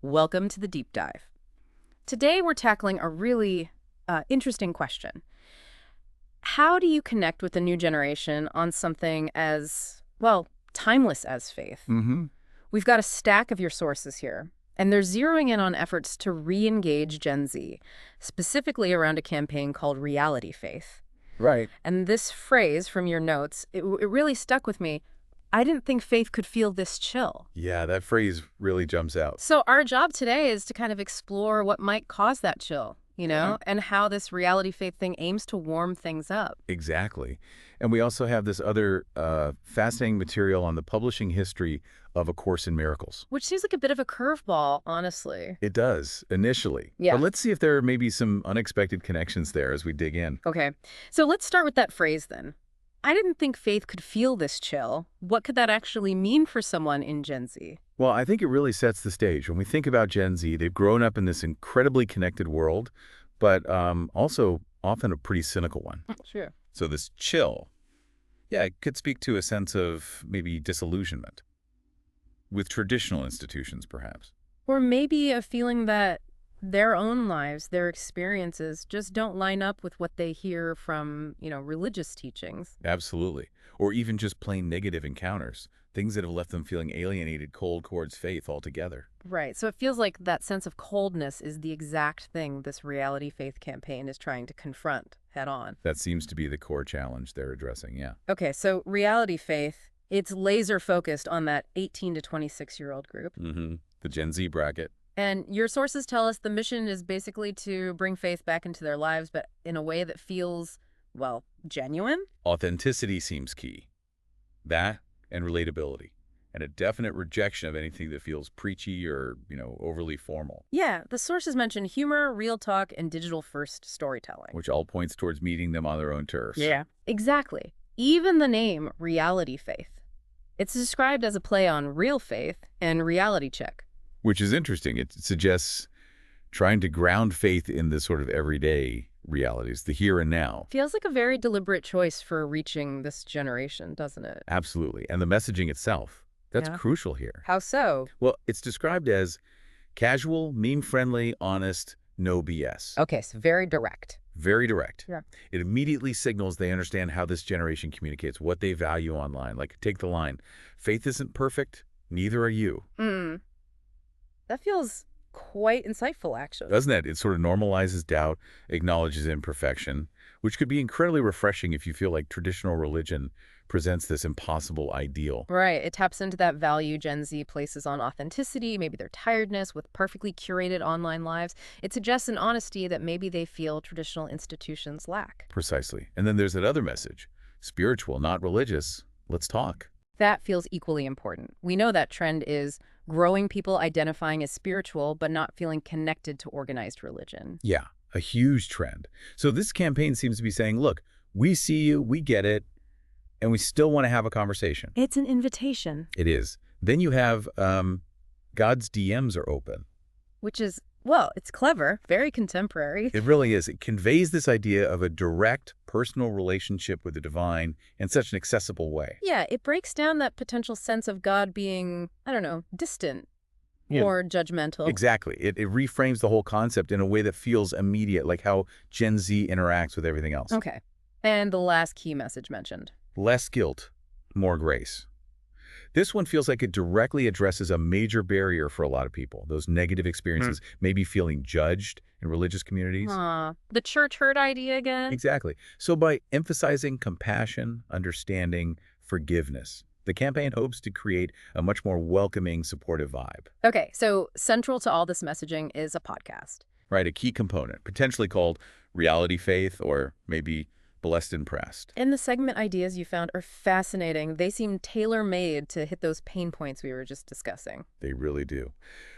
Welcome to the deep dive. Today we're tackling a really interesting question. How do you connect with the new generation on something as, well, timeless as faith? Mm-hmm. We've got a stack of your sources here, and they're zeroing in on efforts to re-engage Gen Z, specifically around a campaign called Reality Faith. Right. And this phrase from your notes, it really stuck with me. I didn't think faith could feel this chill. Yeah, that phrase really jumps out. So our job today is to kind of explore what might cause that chill, Yeah. and how this reality faith thing aims to warm things up. Exactly. And we also have this other fascinating material on the publishing history of A Course in Miracles. Which seems like a bit of a curveball, honestly. It does, initially. Yeah. But let's see if there may be some unexpected connections there as we dig in. Okay. So let's start with that phrase then. I didn't think faith could feel this chill. What could that actually mean for someone in Gen Z? Well, I think it really sets the stage. When we think about Gen Z, they've grown up in this incredibly connected world, but also often a pretty cynical one. Sure. So this chill, yeah, it could speak to a sense of maybe disillusionment with traditional institutions, perhaps. Or maybe a feeling that their own lives, their experiences, just don't line up with what they hear from, religious teachings. Absolutely. Or even just plain negative encounters, things that have left them feeling alienated, cold towards faith altogether. Right. So it feels like that sense of coldness is the exact thing this reality faith campaign is trying to confront head on. That seems to be the core challenge they're addressing, yeah. Okay, so reality faith, it's laser focused on that 18 to 26-year-old group. Mm-hmm. The Gen Z bracket. And your sources tell us the mission is basically to bring faith back into their lives, but in a way that feels, well, genuine? Authenticity seems key. That and relatability. And a definite rejection of anything that feels preachy or, overly formal. Yeah, the sources mention humor, real talk, and digital-first storytelling. Which all points towards meeting them on their own turfs. Yeah. Exactly. Even the name reality faith. It's described as a play on real faith and reality check. Which is interesting. It suggests trying to ground faith in the sort of everyday realities, the here and now. Feels like a very deliberate choice for reaching this generation, doesn't it? Absolutely. And the messaging itself, that's Yeah. crucial here. How so? Well, it's described as casual, meme-friendly, honest, no BS. Okay, so very direct. Very direct. Yeah. It immediately signals they understand how this generation communicates, what they value online. Like, take the line, faith isn't perfect, neither are you. That feels quite insightful, actually. Doesn't it? It sort of normalizes doubt, acknowledges imperfection, which could be incredibly refreshing if you feel like traditional religion presents this impossible ideal. Right. It taps into that value Gen Z places on authenticity, maybe their tiredness with perfectly curated online lives. It suggests an honesty that maybe they feel traditional institutions lack. Precisely. And then there's that other message, spiritual, not religious. Let's talk. That feels equally important. We know that trend is growing people identifying as spiritual but not feeling connected to organized religion. Yeah, a huge trend. So this campaign seems to be saying, look, we see you, we get it, and we still want to have a conversation. It's an invitation. It is. Then you have God's DMs are open. Which is, well, it's clever, very contemporary. It really is. It conveys this idea of a direct, personal relationship with the divine in such an accessible way. Yeah, it breaks down that potential sense of God being, I don't know, distant Yeah. or judgmental. Exactly. It reframes the whole concept in a way that feels immediate, like how Gen Z interacts with everything else. Okay. And the last key message mentioned. Less guilt, more grace. This one feels like it directly addresses a major barrier for a lot of people, those negative experiences, maybe feeling judged in religious communities. The church hurt idea again? Exactly. So by emphasizing compassion, understanding, forgiveness, the campaign hopes to create a much more welcoming, supportive vibe. Okay, so central to all this messaging is a podcast. Right, a key component, potentially called Reality Faith or maybe Blessed and Pressed. And the segment ideas you found are fascinating. They seem tailor-made to hit those pain points we were just discussing. They really do.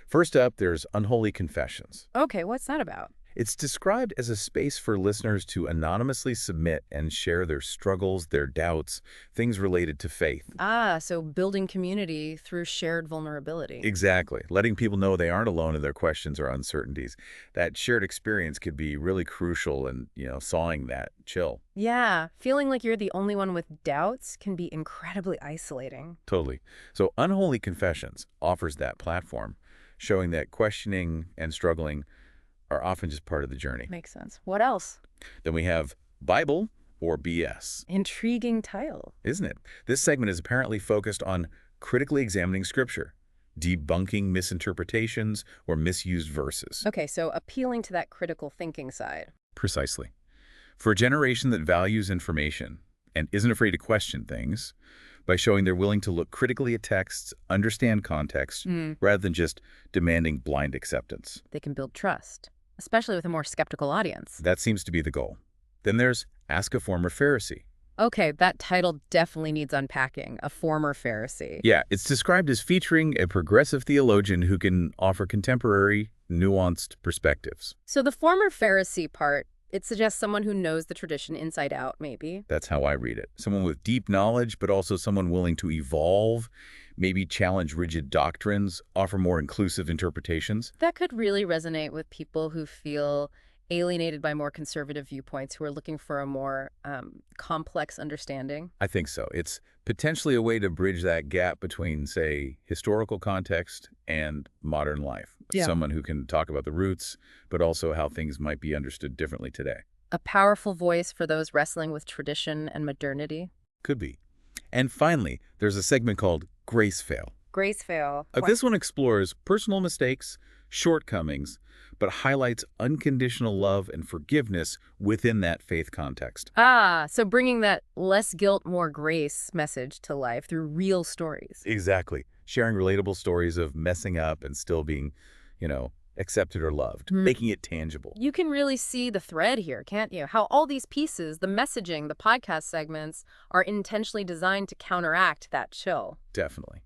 First up, there's Unholy Confessions. Okay, what's that about? It's described as a space for listeners to anonymously submit and share their struggles, their doubts, things related to faith. So building community through shared vulnerability. Exactly. Letting people know they aren't alone in their questions or uncertainties. That shared experience could be really crucial in, sawing that chill. Yeah, feeling like you're the only one with doubts can be incredibly isolating. Totally. So Unholy Confessions offers that platform, showing that questioning and struggling are often just part of the journey. Makes sense. What else? Then we have Bible or BS, Intriguing title. isn't it? This segment is apparently focused on critically examining Scripture, debunking misinterpretations or misused verses. Okay, so appealing to that critical thinking side. Precisely. For a generation that values information and isn't afraid to question things, by showing they're willing to look critically at texts, understand context, rather than just demanding blind acceptance. They can build trust, especially with a more skeptical audience. That seems to be the goal. Then there's Ask a Former Pharisee. Okay, that title definitely needs unpacking. A former Pharisee. Yeah, it's described as featuring a progressive theologian who can offer contemporary, nuanced perspectives. So the former Pharisee part, it suggests someone who knows the tradition inside out, maybe. That's how I read it. Someone with deep knowledge, but also someone willing to evolve, maybe challenge rigid doctrines, offer more inclusive interpretations. That could really resonate with people who feel alienated by more conservative viewpoints, who are looking for a more complex understanding. I think so. It's potentially a way to bridge that gap between, say, historical context and modern life. Yeah. Someone who can talk about the roots, but also how things might be understood differently today. A powerful voice for those wrestling with tradition and modernity. Could be. And finally, there's a segment called Grace Fail. Grace fail. This one explores personal mistakes, shortcomings, but highlights unconditional love and forgiveness within that faith context. So bringing that less guilt, more grace message to life through real stories. Exactly. Sharing relatable stories of messing up and still being, accepted or loved, making it tangible. You can really see the thread here, can't you? How all these pieces, the messaging, the podcast segments, are intentionally designed to counteract that chill. Definitely.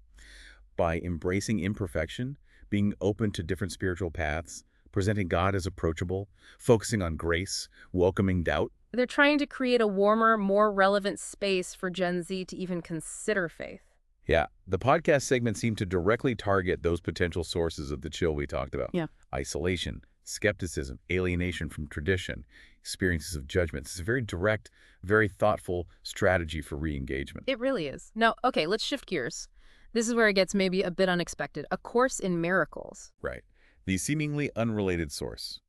By embracing imperfection, being open to different spiritual paths, presenting God as approachable, focusing on grace, welcoming doubt. They're trying to create a warmer, more relevant space for Gen Z to even consider faith. Yeah, the podcast segments seem to directly target those potential sources of the chill we talked about. Yeah. Isolation, skepticism, alienation from tradition, experiences of judgment. It's a very direct, very thoughtful strategy for re-engagement. It really is. Now, okay, let's shift gears. This is where it gets maybe a bit unexpected. A Course in Miracles. Right. The seemingly unrelated source.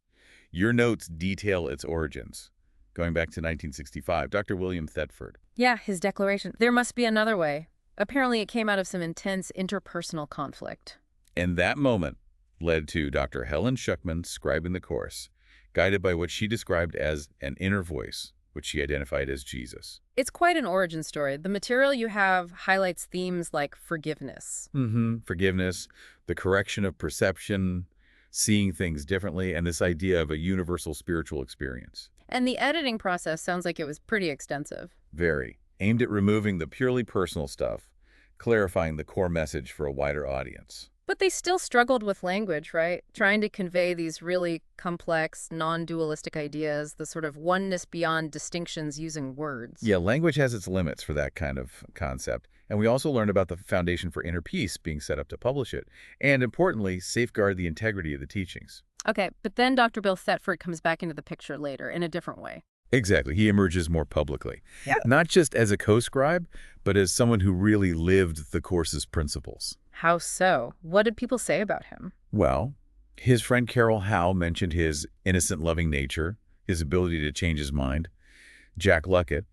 Your notes detail its origins. Going back to 1965, Dr. William Thetford. Yeah, his declaration. There must be another way. Apparently it came out of some intense interpersonal conflict. And that moment led to Dr. Helen Schuckman scribing the course, guided by what she described as an inner voice, which she identified as Jesus. It's quite an origin story. The material you have highlights themes like forgiveness. Forgiveness, the correction of perception, seeing things differently, and this idea of a universal spiritual experience. And the editing process sounds like it was pretty extensive. Very. Aimed at removing the purely personal stuff, clarifying the core message for a wider audience. But they still struggled with language, right? Trying to convey these really complex, non-dualistic ideas, the sort of oneness beyond distinctions using words. Yeah, language has its limits for that kind of concept. And we also learned about the Foundation for Inner Peace being set up to publish it, and importantly, safeguard the integrity of the teachings. Okay, but then Dr. Bill Thetford comes back into the picture later in a different way. Exactly. He emerges more publicly. Yeah. Not just as a co-scribe, but as someone who really lived the course's principles. How so? What did people say about him? Well, his friend Carol Howe mentioned his innocent, loving nature, his ability to change his mind. Jack Luckett,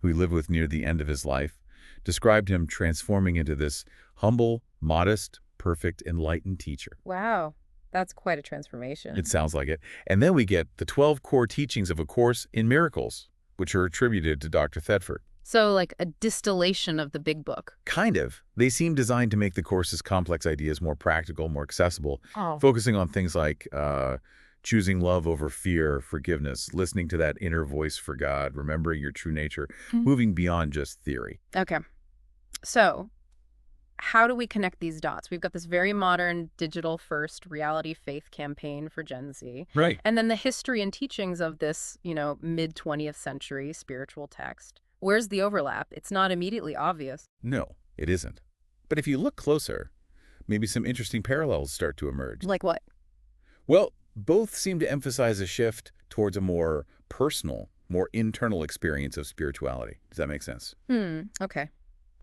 who he lived with near the end of his life, described him transforming into this humble, modest, perfect, enlightened teacher. Wow. That's quite a transformation. It sounds like it. And then we get the 12 core teachings of A Course in Miracles, which are attributed to Dr. Thetford. So like a distillation of the big book. Kind of. They seem designed to make the Course's complex ideas more practical, more accessible, Oh. focusing on things like choosing love over fear, forgiveness, listening to that inner voice for God, remembering your true nature, moving beyond just theory. Okay. So how do we connect these dots? We've got this very modern, digital-first reality faith campaign for Gen Z. Right. And then the history and teachings of this, mid-20th century spiritual text. Where's the overlap? It's not immediately obvious. No, it isn't. But if you look closer, maybe some interesting parallels start to emerge. Like what? Well, both seem to emphasize a shift towards a more personal, more internal experience of spirituality. Does that make sense? Okay.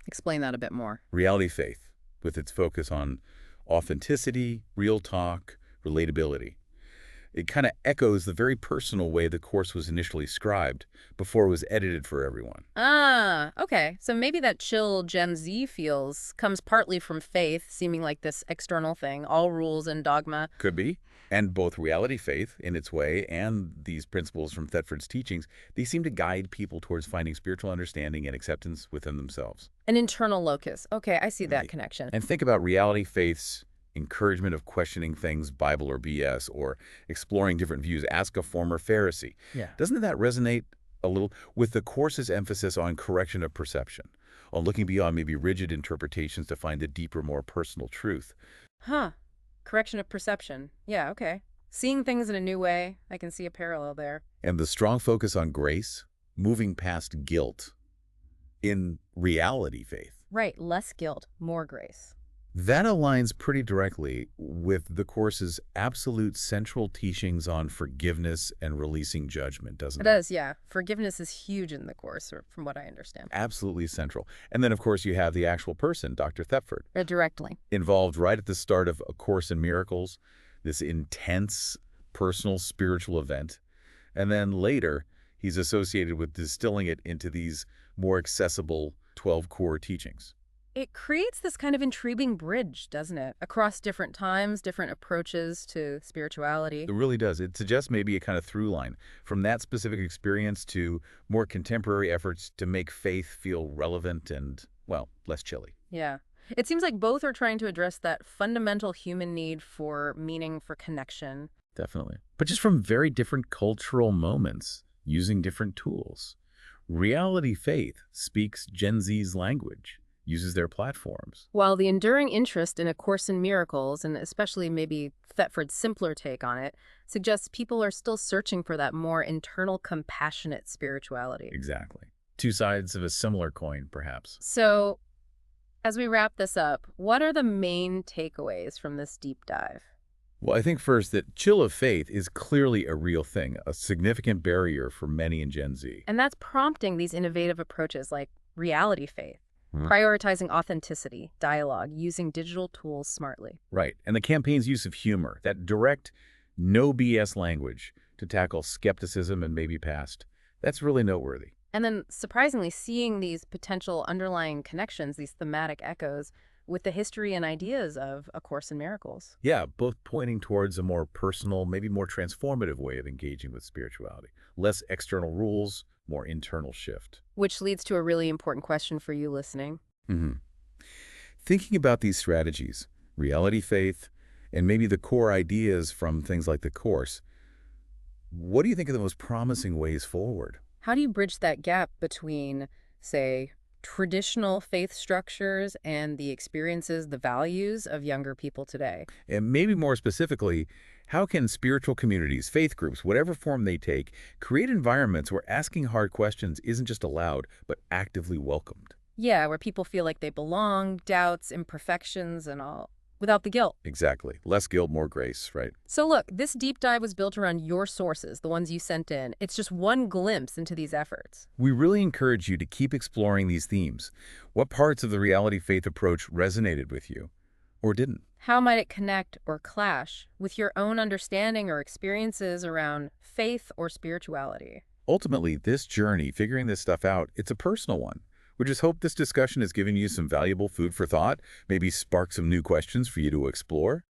Explain that a bit more. Reality faith, with its focus on Authenticity, real talk, relatability. It kind of echoes the very personal way the course was initially scribed before it was edited for everyone. Ah, okay. So maybe that chill Gen Z feels comes partly from faith, seeming like this external thing, all rules and dogma. Could be. And both reality faith, in its way, and these principles from Thetford's teachings, they seem to guide people towards finding spiritual understanding and acceptance within themselves. An internal locus. Okay, I see that Right. connection. And think about reality faith's encouragement of questioning things, Bible or BS, or exploring different views. Ask a former Pharisee. Yeah. Doesn't that resonate a little with the Course's emphasis on correction of perception, on looking beyond maybe rigid interpretations to find the deeper, more personal truth? Huh. Correction of perception. Yeah, okay. Seeing things in a new way. I can see a parallel there. And the strong focus on grace, moving past guilt in reality faith. Right, less guilt, more grace. That aligns pretty directly with the Course's absolute central teachings on forgiveness and releasing judgment, It doesn't it? does, yeah. Forgiveness is huge in the course, from what I understand. Absolutely central. And then, of course, you have the actual person, Dr. Thetford, Directly. involved right at the start of A Course in Miracles, this intense personal spiritual event. And then later, he's associated with distilling it into these more accessible 12 core teachings. It creates this kind of intriguing bridge, doesn't it? Across different times, different approaches to spirituality. It really does. It suggests maybe a kind of through line from that specific experience to more contemporary efforts to make faith feel relevant and, well, less chilly. Yeah. It seems like both are trying to address that fundamental human need for meaning, for connection. Definitely. But just from very different cultural moments, using different tools. Reality faith speaks Gen Z's language, uses their platforms. While the enduring interest in A Course in Miracles, and especially maybe Thetford's simpler take on it, suggests people are still searching for that more internal, compassionate spirituality. Exactly. Two sides of a similar coin, perhaps. So, as we wrap this up, what are the main takeaways from this deep dive? Well, I think first that chill of faith is clearly a real thing, a significant barrier for many in Gen Z. And that's prompting these innovative approaches like reality faith, Mhm. prioritizing authenticity, dialogue, using digital tools smartly. Right. And the campaign's use of humor, that direct, no BS language to tackle skepticism and maybe past, that's really noteworthy. And then, surprisingly, seeing these potential underlying connections, these thematic echoes, with the history and ideas of A Course in Miracles. Yeah, both pointing towards a more personal, maybe more transformative way of engaging with spirituality. Less external rules, more internal shift. Which leads to a really important question for you listening. Thinking about these strategies, reality faith, and maybe the core ideas from things like the Course, what do you think are the most promising ways forward? How do you bridge that gap between, say, traditional faith structures and the experiences, the values of younger people today? And maybe more specifically, how can spiritual communities, faith groups, whatever form they take, create environments where asking hard questions isn't just allowed, but actively welcomed? Yeah, where people feel like they belong, doubts, imperfections, and all, without the guilt. Exactly. Less guilt, more grace, right? So look, this deep dive was built around your sources, the ones you sent in. It's just one glimpse into these efforts. We really encourage you to keep exploring these themes. What parts of the reality faith approach resonated with you or didn't? How might it connect or clash with your own understanding or experiences around faith or spirituality? Ultimately, this journey, figuring this stuff out, it's a personal one. We just hope this discussion has given you some valuable food for thought, maybe spark some new questions for you to explore.